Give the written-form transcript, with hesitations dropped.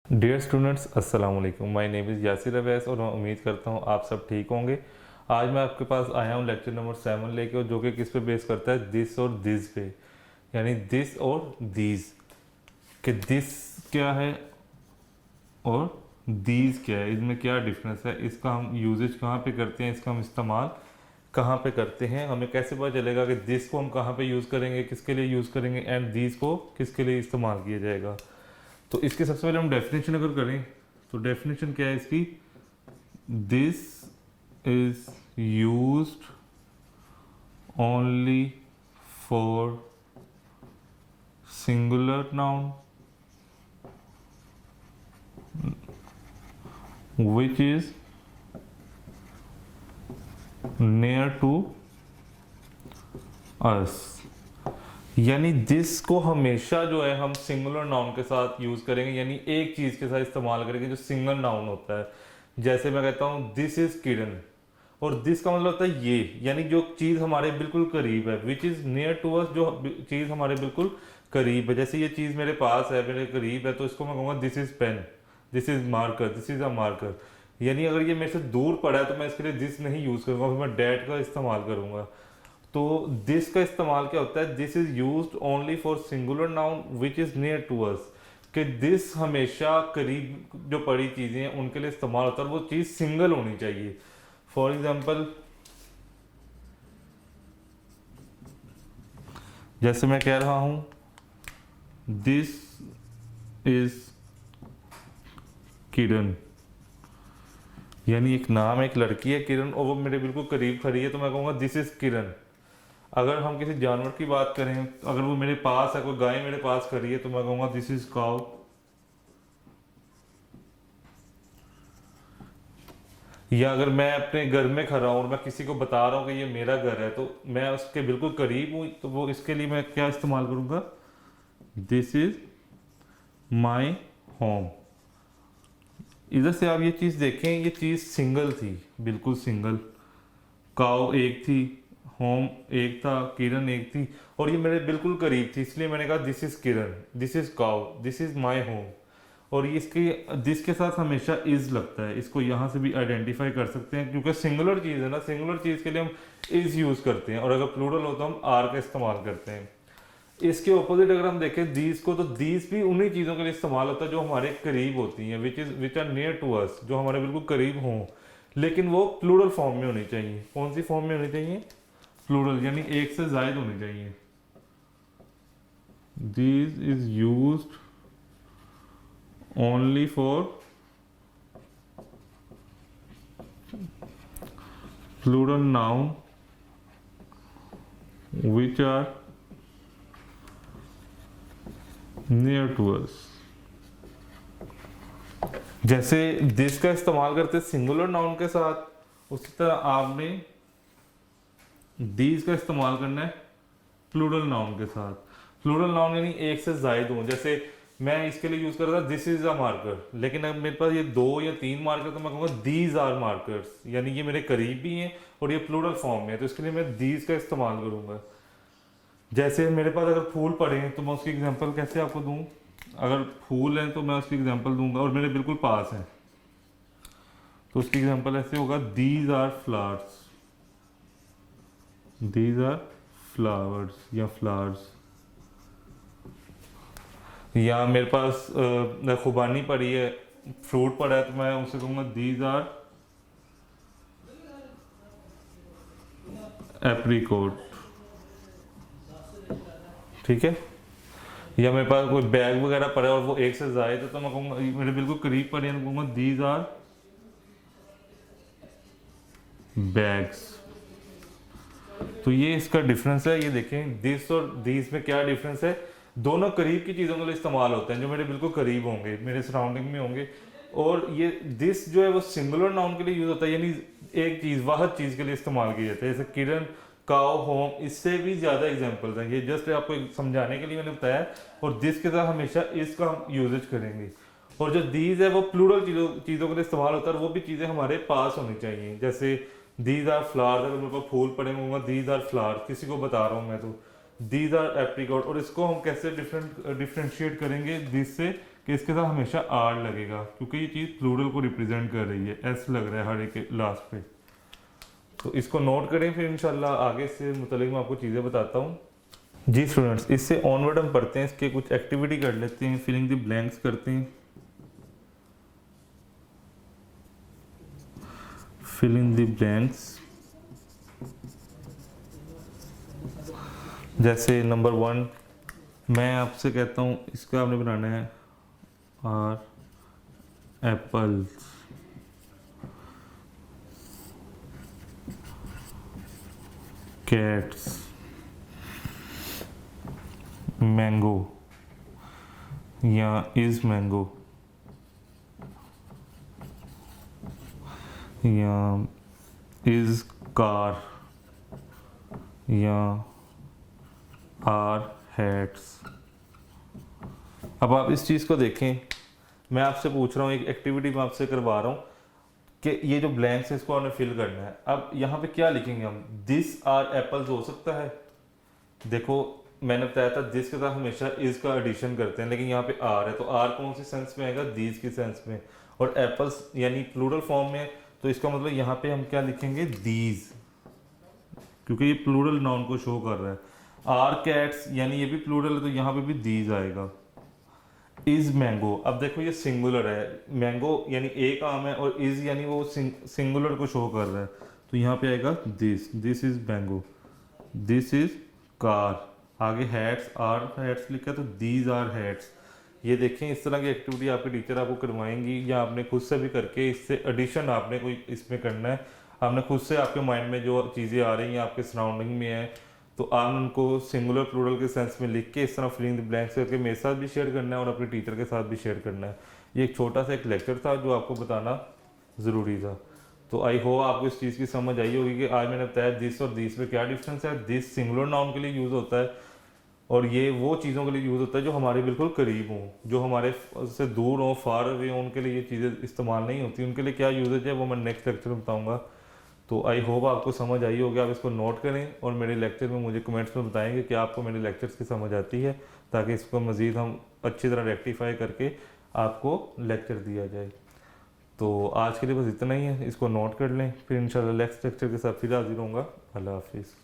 Dear students, अस्सलाम वालेकुम। My name is Yasir Awais और मैं उम्मीद करता हूँ आप सब ठीक होंगे। आज मैं आपके पास आया हूँ लेक्चर नंबर 7 लेके, और जो कि किस पे बेस करता है, दिस और दिस पे, यानी दिस और दीज। कि दिस क्या है और दीज क्या है, इनमें क्या डिफरेंस है, इसका हम यूजेज कहाँ पे करते हैं, इसका हम इस्तेमाल कहाँ पे करते हैं, हमें कैसे पता चलेगा कि दिस को हम कहाँ पे यूज़ करेंगे, किसके लिए यूज़ करेंगे, एंड दीज को किसके लिए इस्तेमाल किया जाएगा। तो इसके सबसे पहले हम डेफिनेशन अगर करें तो डेफिनेशन क्या है इसकी, this is used only for singular noun which is near to us. यानी दिस को हमेशा जो है हम सिंगुलर नाउन के साथ यूज करेंगे, यानी एक चीज के साथ इस्तेमाल करेंगे जो सिंगल नाउन होता है। जैसे मैं कहता हूं दिस इज किरण, और दिस का मतलब होता है ये, यानी जो चीज हमारे बिल्कुल करीब है, which is near to us, जो चीज हमारे बिल्कुल करीब है। जैसे ये चीज मेरे पास है, मेरे करीब है, तो इसको मैं कहूंगा this is pen, this is marker, this is a marker. यानी अगर ये मेरे से दूर पड़ा है तो मैं इसके लिए दिस नहीं यूज करूंगा, फिर मैं डैट का इस्तेमाल करूंगा। तो दिस का इस्तेमाल क्या होता है, this is used only for singular noun which is near to us. कि दिस हमेशा करीब जो पड़ी चीजें हैं उनके लिए इस्तेमाल होता है, और वो चीज सिंगल होनी चाहिए। फॉर एग्जाम्पल, जैसे मैं कह रहा हूं दिस इज किरण, यानी एक नाम है, एक लड़की है किरण, और वो मेरे बिल्कुल करीब खड़ी है, तो मैं कहूंगा दिस इज किरण। अगर हम किसी जानवर की बात करें, अगर वो मेरे पास है, कोई गाय मेरे पास खड़ी है, तो मैं कहूंगा दिस इज काउ। या अगर मैं अपने घर में खड़ा हूं और मैं किसी को बता रहा हूं कि ये मेरा घर है, तो मैं उसके बिल्कुल करीब हूं, तो वो इसके लिए मैं क्या इस्तेमाल करूंगा, दिस इज माई होम। इधर से आप ये चीज देखें, ये चीज सिंगल थी, बिल्कुल सिंगल। काउ एक थी, होम एक था, किरण एक थी, और ये मेरे बिल्कुल करीब थी, इसलिए मैंने कहा this is Kiran, this is cow, this is my home. और ये इसके दिस के साथ हमेशा इज लगता है, इसको यहाँ से भी आइडेंटिफाई कर सकते हैं, क्योंकि सिंगुलर चीज़ है ना, सिंगुलर चीज़ के लिए हम इज यूज़ करते हैं, और अगर प्लूरल हो तो हम आर का इस्तेमाल करते हैं। इसके ऑपोजिट अगर हम देखें दीज को, तो दीज भी उन्हीं चीज़ों के लिए इस्तेमाल होता है जो हमारे करीब होती हैं, which are near to us, जो हमारे बिल्कुल करीब हों, लेकिन वो प्लूरल फॉर्म में होनी चाहिए। कौन सी फॉर्म में होनी चाहिए, प्लूरल, यानी एक से जायद होनी चाहिए। These is used only for plural noun which are near to us. जैसे दिस का इस्तेमाल करते सिंगुलर नाउन के साथ, उसी तरह आपने दीज का इस्तेमाल करना है प्लूरल नाउन के साथ। प्लूरल नाउन यानी एक से जायद हूं, जैसे मैं इसके लिए यूज कर रहा था दिस इज अ मार्कर, लेकिन अब मेरे पास ये 2 या 3 मार्कर, तो मैं कहूँगा दीज आर मार्कर्स, यानी ये मेरे करीब भी हैं और ये प्लूरल फॉर्म में है, तो इसके लिए मैं दीज का इस्तेमाल करूंगा। जैसे मेरे पास अगर फूल पड़े हैं तो मैं उसकी एग्जांपल कैसे आपको दूं, अगर फूल हैं तो मैं उसकी एग्जांपल दूंगा, और मेरे बिल्कुल पास हैं तो उसकी एग्जांपल ऐसे होगा, these are flowers, these are flowers या फ्लावर्स। या मेरे पास खुबानी पड़ी है, फ्रूट पड़ा है, तो मैं उसे कहूँगा दीज आर एप्रीकोट। ठीक है। या मेरे पास कोई बैग वगैरह पड़ा है और वो एक से जायद है, तो मैं कहूँगा, मेरे बिल्कुल करीब पड़े हैं, कहूँगा दीज आर बैग्स। तो ये इसका डिफरेंस है। ये देखें दिस और दीज में क्या डिफरेंस है, दोनों करीब की चीज़ों के लिए इस्तेमाल होते हैं, जो मेरे बिल्कुल करीब होंगे, मेरे सराउंडिंग में होंगे। और ये दिस जो है वो सिंगुलर नाउन के लिए यूज होता है, यानी एक चीज़, वाहद चीज़ के लिए इस्तेमाल किया जाता है, जैसे किरण, काउ, होम, इससे भी ज़्यादा एग्जाम्पल्स हैं, ये जस्ट आपको समझाने के लिए मैंने बताया। और दिस के साथ हमेशा इसका हम यूजेज करेंगे। और जो दीज है वो प्लूरल चीज़ों के लिए इस्तेमाल होता है, और वो भी चीज़ें हमारे पास होनी चाहिए। जैसे दीज आर फ्लावर्स, अगर मेरे पास फूल पड़े होंगे दीज आर फ्लावर, किसी को बता रहा हूँ मैं, तो दीज आर एप्रीकॉट। और इसको हम कैसे डिफरेंशिएट करेंगे दिस से, कि इसके साथ हमेशा आर लगेगा, क्योंकि ये चीज़ प्लूरल को रिप्रेजेंट कर रही है, एस लग रहा है हर एक लास्ट पे। तो इसको नोट करें, फिर इंशाल्लाह आगे से मुतल्लिक़ मैं आपको चीज़ें बताता हूँ। जी स्टूडेंट्स, इससे ऑनवर्ड हम पढ़ते हैं, इसके कुछ एक्टिविटी कर लेते हैं, फिलिंग द ब्लैंक्स करते हैं। फिल इन द ब्लैंक्स, जैसे नंबर 1 मैं आपसे कहता हूँ, इसका आपने बनाना है आर एप्पल्स, कैट्स, मैंगो या इज मैंगो या इज कार या आर हैट्स। अब आप इस चीज़ को देखें, मैं आपसे पूछ रहा हूँ, एक एक्टिविटी मैं आपसे करवा रहा हूँ कि ये जो ब्लैंक्स है इसको आपने फिल करना है। अब यहाँ पे क्या लिखेंगे हम, दिस आर एप्पल्स हो सकता है। देखो मैंने बताया था दिस के साथ हमेशा इज का एडिशन करते हैं, लेकिन यहाँ पे आर है, तो आर कौन सी सेंस में आएगा, दीज की सेंस में, और एप्पल्स यानी प्लूरल फॉर्म में, तो इसका मतलब यहाँ पे हम क्या लिखेंगे, दीज, क्योंकि ये प्लूरल नाउन को शो कर रहा है। आर कैट्स यानी ये भी प्लूरल है, तो यहाँ पे भी दीज आएगा। इज मैंगो, अब देखो ये सिंगुलर है, मैंगो यानी एक आम है, और इज यानी वो सिंगुलर को शो कर रहा है, तो यहाँ पे आएगा this, this is mango, this is car. आगे हैट्स, आर हैट्स लिखा है, तो दीज आर हैट्स। ये देखें, इस तरह की एक्टिविटी आपके टीचर आपको करवाएंगी, या आपने खुद से भी करके इससे एडिशन आपने कोई इसमें करना है। आपने खुद से, आपके माइंड में जो चीज़ें आ रही हैं आपके सराउंडिंग में है, तो आप उनको सिंगुलर प्लूरल के सेंस में लिख के इस तरह फिलिंग द ब्लैंक्स करके मेरे साथ भी शेयर करना है और अपने टीचर के साथ भी शेयर करना है। ये एक छोटा सा एक लेक्चर था जो आपको बताना ज़रूरी था। तो आई होप आपको इस चीज़ की समझ आई होगी कि आज मैंने बताया दिस और दिस में क्या डिफरेंस है। दिस सिंगुलर नाउन के लिए यूज़ होता है, और ये वो चीज़ों के लिए यूज़ होता है जो हमारे बिल्कुल करीब हों, जो हमारे से दूर हों, फार अवे हों, उनके लिए ये चीज़ें इस्तेमाल नहीं होती। उनके लिए क्या यूजेज है वो मैं नेक्स्ट लेक्चर में बताऊँगा। तो आई होप आपको समझ आई होगी, आप इसको नोट करें और मेरे लेक्चर में मुझे कमेंट्स में बताएंगे कि आपको मेरे लेक्चर्स की समझ आती है, ताकि इसको मज़ीद हम अच्छी तरह रेक्टिफाई करके आपको लेक्चर दिया जाए। तो आज के लिए बस इतना ही है, इसको नोट कर लें, फिर इंशाल्लाह नेक्स्ट लेक्चर के साथ फिर हाजिर होऊंगा। अल्लाह हाफिज़।